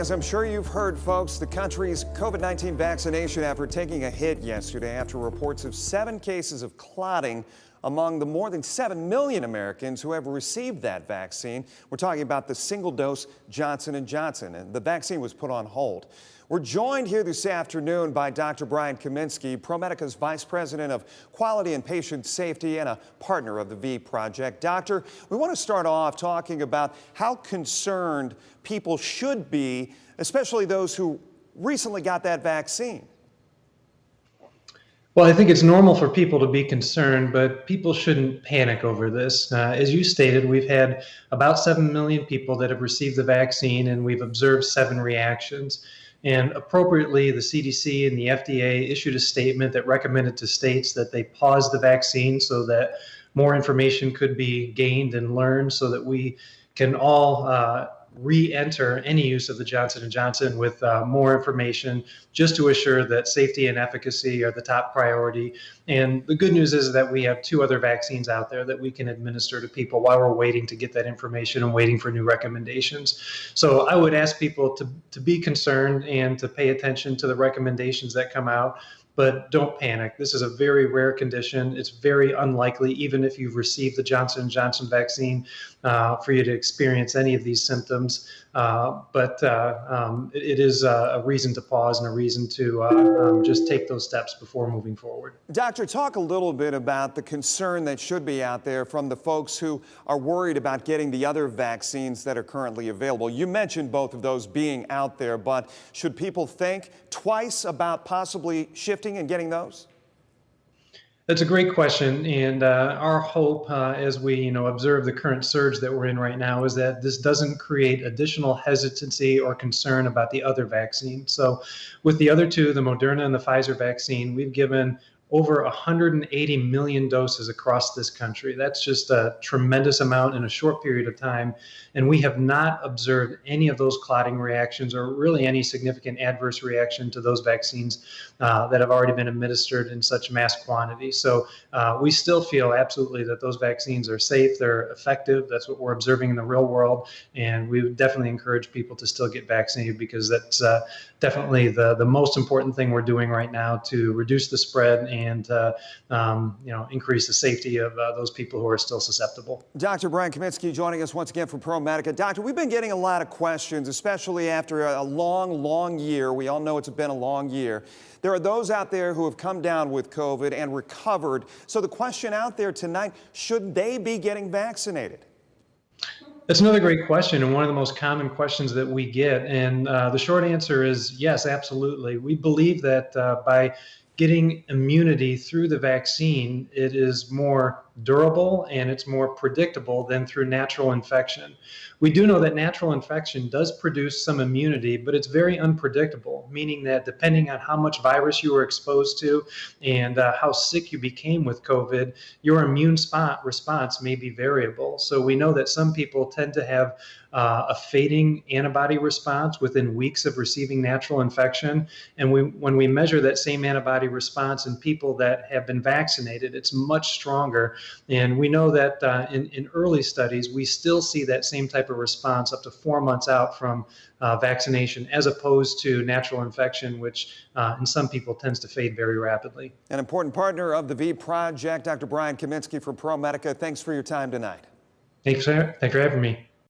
As I'm sure you've heard, folks, the country's COVID-19 vaccination effort taking a hit yesterday after reports of 7 cases of clotting among the more than 7 million Americans who have received that vaccine. We're talking about the single-dose Johnson & Johnson, and the vaccine was put on hold. We're joined here this afternoon by Dr. Kaminski, ProMedica's Vice President of Quality and Patient Safety and a partner of the VProject. Doctor, we want to start off talking about how concerned people should be, especially those who recently got that vaccine. Well, I think it's normal for people to be concerned, but people shouldn't panic over this. As you stated, we've had about 7 million people that have received the vaccine, and we've observed 7 reactions. And appropriately, the CDC and the FDA issued a statement that recommended to states that they pause the vaccine so that more information could be gained and learned so that we can all re-enter any use of the Johnson & Johnson with more information, just to assure that safety and efficacy are the top priority. And the good news is that we have 2 other vaccines out there that we can administer to people while we're waiting to get that information and waiting for new recommendations. So I would ask people to be concerned and to pay attention to the recommendations that come out. But don't panic. This is a very rare condition. It's very unlikely, even if you've received the Johnson & Johnson vaccine, for you to experience any of these symptoms. But it is a reason to pause and a reason to just take those steps before moving forward. Doctor, talk a little bit about the concern that should be out there from the folks who are worried about getting the other vaccines that are currently available. You mentioned both of those being out there, but should people think twice about possibly shifting and getting those? That's a great question, and our hope as we observe the current surge that we're in right now is that this doesn't create additional hesitancy or concern about the other vaccine. So with the other 2, the Moderna and the Pfizer vaccine, we've given over 180 million doses across this country. That's just a tremendous amount in a short period of time. And we have not observed any of those clotting reactions or really any significant adverse reaction to those vaccines that have already been administered in such mass quantity. So we still feel absolutely that those vaccines are safe, they're effective. That's what we're observing in the real world. And we would definitely encourage people to still get vaccinated because that's definitely the most important thing we're doing right now to reduce the spread and increase the safety of those people who are still susceptible. Dr. Kaminski joining us once again from ProMedica. Doctor, we've been getting a lot of questions, especially after a long year. We all know it's been a long year. There are those out there who have come down with COVID and recovered. So the question out there tonight, should they be getting vaccinated? That's another great question, and one of the most common questions that we get. And the short answer is yes, absolutely. We believe that by getting immunity through the vaccine, it is more durable and it's more predictable than through natural infection. We do know that natural infection does produce some immunity, but it's very unpredictable, meaning that depending on how much virus you were exposed to and how sick you became with COVID, your immune response may be variable. So we know that some people tend to have a fading antibody response within weeks of receiving natural infection. And when we measure that same antibody response in people that have been vaccinated, it's much stronger. And we know that in early studies, we still see that same type of response up to 4 months out from vaccination, as opposed to natural infection, which in some people tends to fade very rapidly. An important partner of the VProject, Dr. Kaminski from ProMedica. Thanks for your time tonight. Thanks for having me.